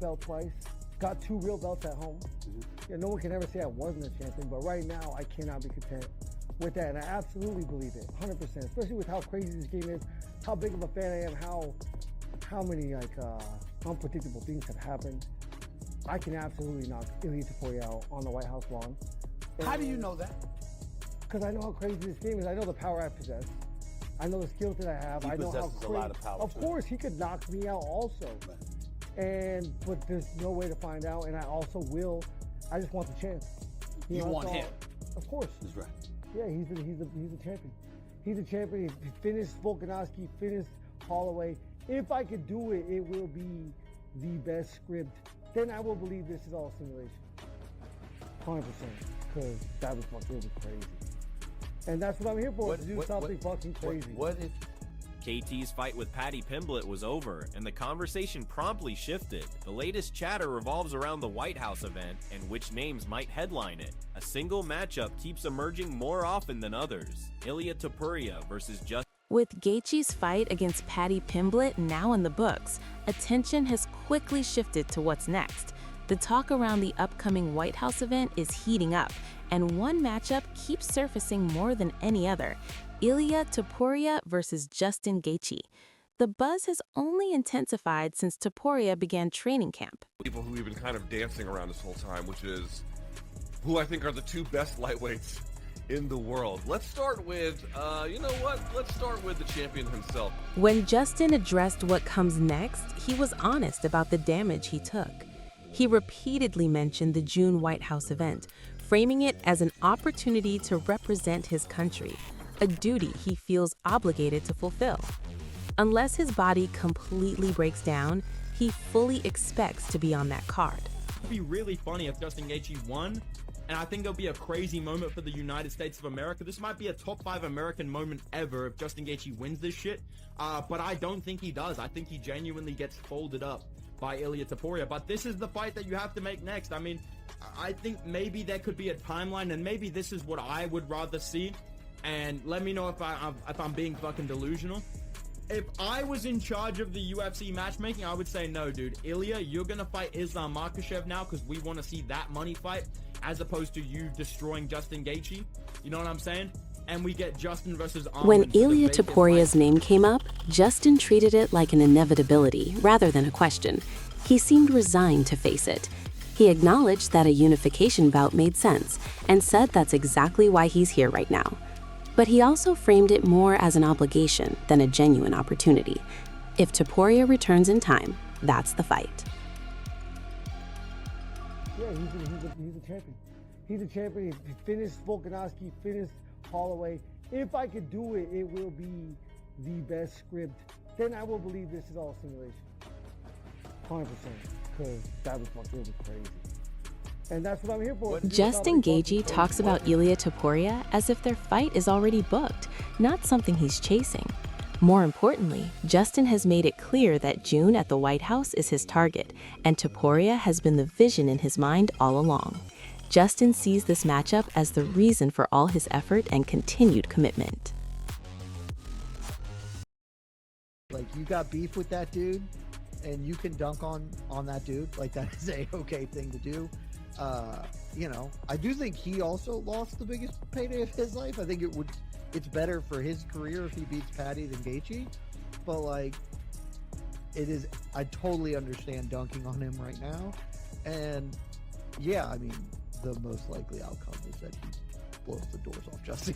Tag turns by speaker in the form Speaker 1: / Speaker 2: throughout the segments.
Speaker 1: belt twice, got 2 real belts at home. Yeah, no one can ever say I wasn't a champion, but right now I cannot be content with that, and I absolutely believe it, 100%. Especially with how crazy this game is, how big of a fan I am, how many like unpredictable things have happened. I can absolutely knock Ilia Topuria out on the White House lawn.
Speaker 2: How do you know that?
Speaker 1: Because I know how crazy this game is. I know the power I possess. I know the skills that I have. I know how crazy.
Speaker 2: A lot of power.
Speaker 1: Of course, he could knock me out also. But there's no way to find out, and I also will. I just want the chance.
Speaker 2: You want him?
Speaker 1: Of course.
Speaker 2: That's right.
Speaker 1: Yeah, he's a champion. He's a champion. He finished Volkanovski, finished Holloway. If I could do it, it will be the best script. Then I will believe this is all simulation. 100%. Because that was fucking crazy. And that's what I'm here for, to do something fucking crazy.
Speaker 2: What if
Speaker 3: KT's fight with Paddy Pimblett was over, and the conversation promptly shifted. The latest chatter revolves around the White House event and which names might headline it. A single matchup keeps emerging more often than others. Ilia Topuria versus Justin.
Speaker 4: With Gaethje's fight against Paddy Pimblett now in the books, attention has quickly shifted to what's next. The talk around the upcoming White House event is heating up, and one matchup keeps surfacing more than any other: Ilia Topuria versus Justin Gaethje. The buzz has only intensified since Topuria began training camp.
Speaker 5: People who we've been kind of dancing around this whole time, which is who I think are the 2 best lightweights in the world. Let's start with, you know what? Let's start with the champion himself.
Speaker 4: When Justin addressed what comes next, he was honest about the damage he took. He repeatedly mentioned the June White House event, framing it as an opportunity to represent his country, a duty he feels obligated to fulfill. Unless his body completely breaks down, he fully expects to be on that card.
Speaker 6: It'd be really funny if Justin Gaethje won, and I think it'll be a crazy moment for the United States of America. This might be a top 5 American moment ever if Justin Gaethje wins this shit, but I don't think he does. I think he genuinely gets folded up by Ilia Topuria, but this is the fight that you have to make next. I mean, I think maybe there could be a timeline, and maybe this is what I would rather see, and let me know if I'm being fucking delusional. If I was in charge of the UFC matchmaking, I would say, no, dude, Ilia, you're gonna fight Islam Makhachev now because we want to see that money fight as opposed to you destroying Justin Gaethje. You know what I'm saying? And we get Justin versus Arman.
Speaker 4: When Ilia Topuria's name came up, Justin treated it like an inevitability rather than a question. He seemed resigned to face it. He acknowledged that a unification bout made sense and said that's exactly why he's here right now. But he also framed it more as an obligation than a genuine opportunity. If Topuria returns in time, that's the fight.
Speaker 1: Yeah, he's a champion. He's a champion. He finished Volkanovski, finished Holloway. If I could do it, it will be the best script. Then I will believe this is all simulation. 100%. Because that was fucking crazy. And that's what I'm here for.
Speaker 4: Justin Gaethje talks about Ilia Topuria as if their fight is already booked, not something he's chasing. More importantly, Justin has made it clear that June at the White House is his target, and Topuria has been the vision in his mind all along. Justin sees this matchup as the reason for all his effort and continued commitment.
Speaker 7: Like, you got beef with that dude, and you can dunk on that dude. Like, that is a okay thing to do. You know, I do think he also lost the biggest payday of his life. I think it's better for his career if he beats Paddy than Gaethje. But like, I totally understand dunking on him right now. And yeah, I mean, the most likely outcome is that he blows the doors off Justin.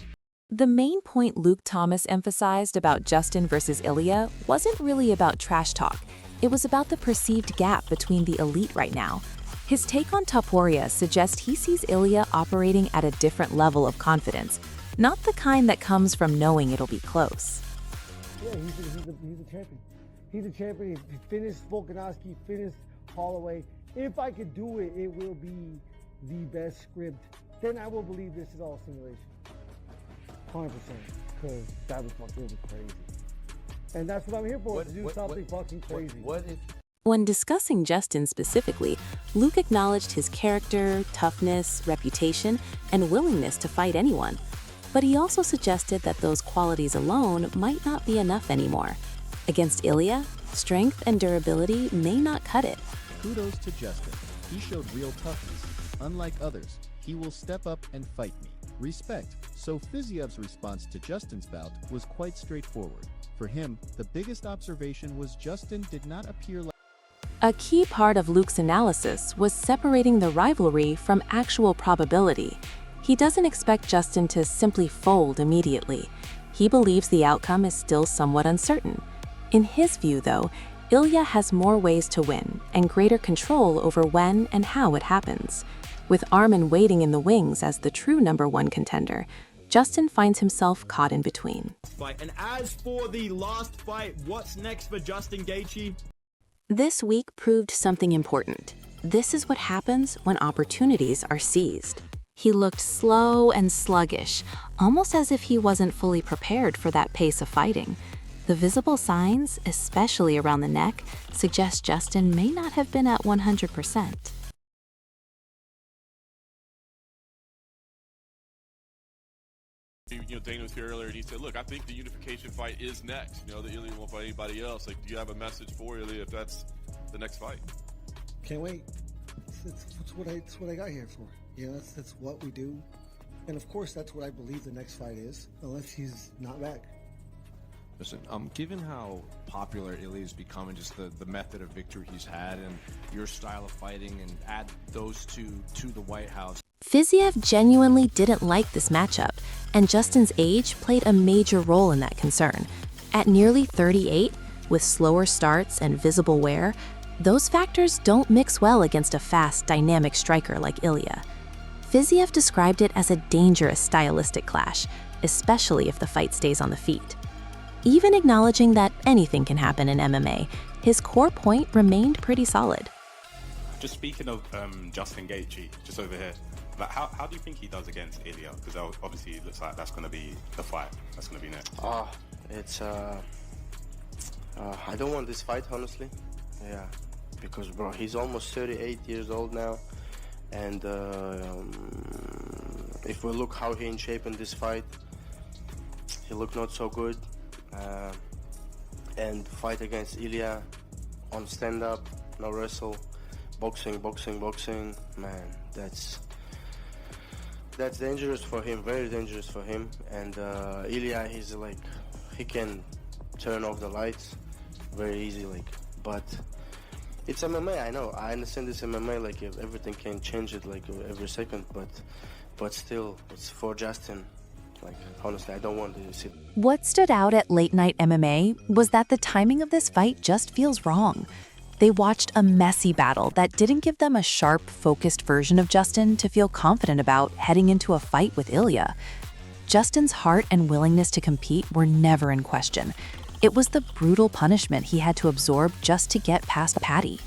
Speaker 4: The main point Luke Thomas emphasized about Justin versus Ilia wasn't really about trash talk. It was about the perceived gap between the elite right now. His take on Topuria suggests he sees Ilia operating at a different level of confidence, not the kind that comes from knowing it'll be close.
Speaker 1: Yeah, he's a champion. He's a champion. He finished Volkanovski, finished Holloway. If I could do it, it will be the best script. Then I will believe this is all simulation. 100%. Because that was fucking crazy. And that's what I'm here for, to do something fucking crazy.
Speaker 4: When discussing Justin specifically, Luke acknowledged his character, toughness, reputation, and willingness to fight anyone. But he also suggested that those qualities alone might not be enough anymore. Against Ilia, strength and durability may not cut it.
Speaker 8: Kudos to Justin. He showed real toughness. Unlike others, he will step up and fight me. Respect. So Fiziev's response to Justin's bout was quite straightforward. For him, the biggest observation was Justin did not appear like...
Speaker 4: A key part of Luke's analysis was separating the rivalry from actual probability. He doesn't expect Justin to simply fold immediately. He believes the outcome is still somewhat uncertain. In his view, though, Ilia has more ways to win and greater control over when and how it happens. With Armin waiting in the wings as the true #1 contender, Justin finds himself caught in between.
Speaker 6: And as for the last fight, what's next for Justin Gaethje?
Speaker 4: This week proved something important. This is what happens when opportunities are seized. He looked slow and sluggish, almost as if he wasn't fully prepared for that pace of fighting. The visible signs, especially around the neck, suggest Justin may not have been at 100%.
Speaker 5: Dana was here earlier and he said, look, I think the unification fight is next. That Ilia won't fight anybody else. Like, do you have a message for Ilia if that's the next fight?
Speaker 1: Can't wait. It's what I got here for. That's what we do. And of course, that's what I believe the next fight is, unless he's not back.
Speaker 9: Listen, given how popular Ilia's become and just the method of victory he's had and your style of fighting, and add those two to the White House.
Speaker 4: Fiziev genuinely didn't like this matchup, and Justin's age played a major role in that concern. At nearly 38, with slower starts and visible wear, those factors don't mix well against a fast, dynamic striker like Ilia. Fiziev described it as a dangerous stylistic clash, especially if the fight stays on the feet. Even acknowledging that anything can happen in MMA, his core point remained pretty solid.
Speaker 10: Just speaking of Justin Gaethje, just over here, like how do you think he does against Ilia? Because obviously it looks like that's going to be the fight that's going to be next.
Speaker 11: I don't want this fight, honestly. Yeah, because bro, he's almost 38 years old now, and if we look how he in shape in this fight, he looked not so good. And fight against Ilia on stand-up, no wrestle, boxing, man, that's dangerous for him, very dangerous for him. And Ilia, he's like, he can turn off the lights very easy, like, but it's MMA. I know, I understand this MMA, like everything can change it like every second, but still, it's for Justin. Like, honestly, I don't want to see.
Speaker 4: What stood out at Late Night MMA was that the timing of this fight just feels wrong. They watched a messy battle that didn't give them a sharp, focused version of Justin to feel confident about heading into a fight with Ilia. Justin's heart and willingness to compete were never in question. It was the brutal punishment he had to absorb just to get past Paddy.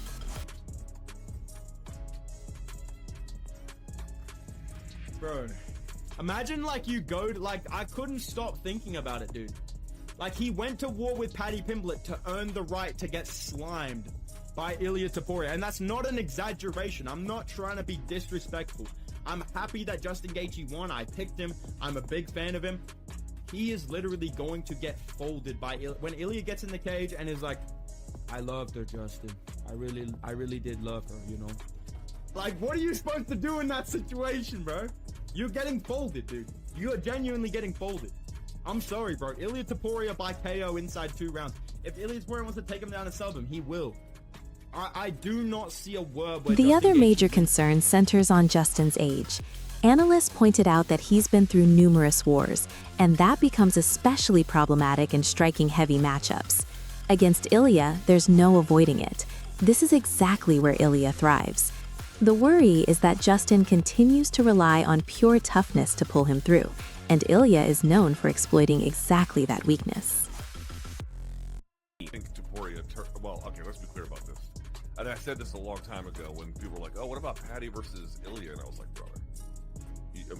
Speaker 6: Bro, imagine you go to, I couldn't stop thinking about it, dude. He went to war with Paddy Pimblett to earn the right to get slimed by Ilia Topuria. And that's not an exaggeration. I'm not trying to be disrespectful. I'm happy that Justin Gaethje won. I picked him. I'm a big fan of him. He is literally going to get folded by Ilia. When Ilia gets in the cage and is like, I loved her, Justin. I really did love her, what are you supposed to do in that situation, bro? You're getting folded, dude. You are genuinely getting folded. I'm sorry, bro. Ilia Topuria by KO inside 2 rounds. If Ilia Topuria wants to take him down and sub him, he will. I do not see a word where
Speaker 4: The other major concern centers on Justin's age. Analysts pointed out that he's been through numerous wars, and that becomes especially problematic in striking heavy matchups. Against Ilia, there's no avoiding it. This is exactly where Ilia thrives. The worry is that Justin continues to rely on pure toughness to pull him through, and Ilia is known for exploiting exactly that weakness.
Speaker 5: I think Topuria, well, okay, let's be clear about this. And I said this a long time ago when people were like, oh, what about Paddy versus Ilia? And I was like, brother,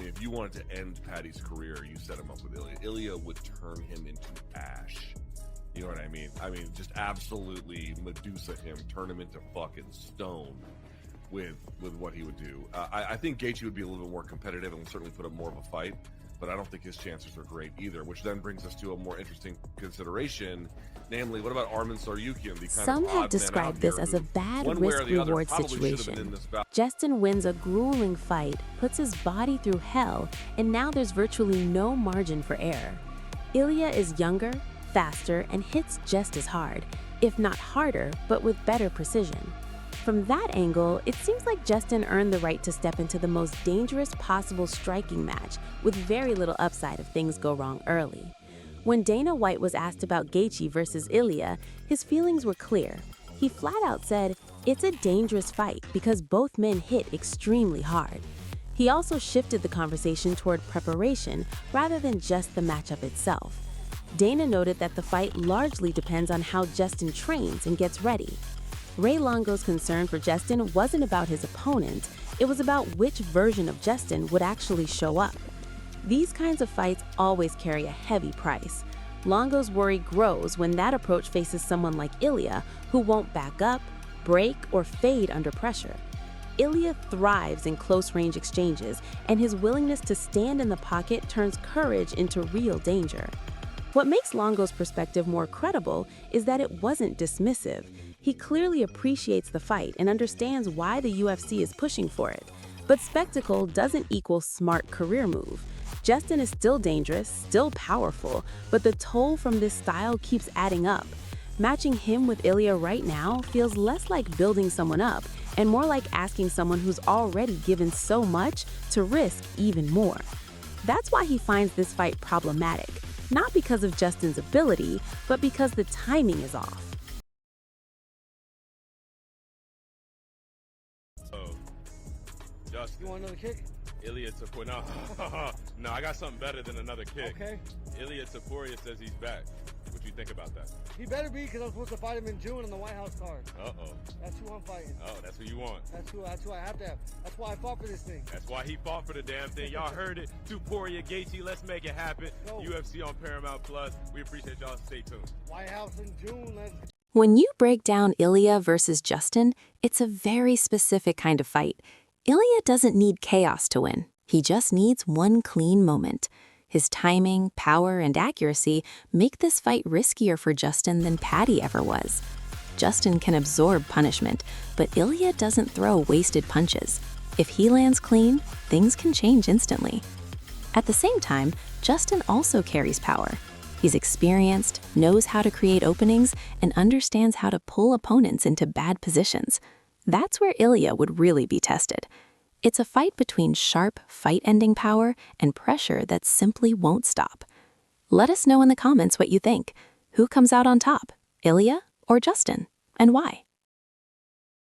Speaker 5: if you wanted to end Paddy's career, you set him up with Ilia. Ilia would turn him into ash. You know what I mean? Just absolutely Medusa him, turn him into fucking stone with what he would do. I think Gaethje would be a little bit more competitive and would certainly put up more of a fight. but I don't think his chances are great either, which then brings us to a more interesting consideration, namely, what about Arman Tsarukyan, the kind
Speaker 4: Some
Speaker 5: of
Speaker 4: have
Speaker 5: odd
Speaker 4: described
Speaker 5: man out
Speaker 4: this
Speaker 5: here
Speaker 4: as a
Speaker 5: who,
Speaker 4: bad
Speaker 5: one way or the other,
Speaker 4: risk-reward
Speaker 5: probably should have been
Speaker 4: situation.
Speaker 5: in this bout.
Speaker 4: Justin wins a grueling fight, puts his body through hell, and now there's virtually no margin for error. Ilia is younger, faster, and hits just as hard, if not harder, but with better precision. From that angle, it seems like Justin earned the right to step into the most dangerous possible striking match with very little upside if things go wrong early. When Dana White was asked about Gaethje versus Ilia, his feelings were clear. He flat out said, "It's a dangerous fight because both men hit extremely hard." He also shifted the conversation toward preparation rather than just the matchup itself. Dana noted that the fight largely depends on how Justin trains and gets ready. Ray Longo's concern for Justin wasn't about his opponent, it was about which version of Justin would actually show up. These kinds of fights always carry a heavy price. Longo's worry grows when that approach faces someone like Ilia, who won't back up, break, or fade under pressure. Ilia thrives in close-range exchanges, and his willingness to stand in the pocket turns courage into real danger. What makes Longo's perspective more credible is that it wasn't dismissive. He clearly appreciates the fight and understands why the UFC is pushing for it. But spectacle doesn't equal smart career move. Justin is still dangerous, still powerful, but the toll from this style keeps adding up. Matching him with Ilia right now feels less like building someone up and more like asking someone who's already given so much to risk even more. That's why he finds this fight problematic, not because of Justin's ability, but because the timing is off.
Speaker 5: Justin,
Speaker 1: You want another kick?
Speaker 5: Ilia Topuria. No, I got something better than another kick.
Speaker 1: Okay.
Speaker 5: Ilia Topuria says he's back. What you think about that?
Speaker 1: He better be, because I'm supposed to fight him in June on the White House card.
Speaker 5: Uh-oh.
Speaker 1: That's who I'm fighting.
Speaker 5: Oh, that's who you want.
Speaker 1: That's who I have to have. That's why I fought for this thing.
Speaker 5: That's why he fought for the damn thing. Y'all heard it. Topuria, Gaethje, let's make it happen.
Speaker 1: Go.
Speaker 5: UFC on Paramount Plus. We appreciate y'all. Stay tuned.
Speaker 1: White House in June. Let's
Speaker 4: When you break down Ilia versus Justin, it's a very specific kind of fight. Ilia doesn't need chaos to win. He just needs one clean moment. His timing, power, and accuracy make this fight riskier for Justin than Paddy ever was. Justin can absorb punishment, but Ilia doesn't throw wasted punches. If he lands clean, things can change instantly. At the same time, Justin also carries power. He's experienced, knows how to create openings, and understands how to pull opponents into bad positions. That's where Ilia would really be tested. It's a fight between sharp, fight-ending power and pressure that simply won't stop. Let us know in the comments what you think. Who comes out on top, Ilia or Justin, and why?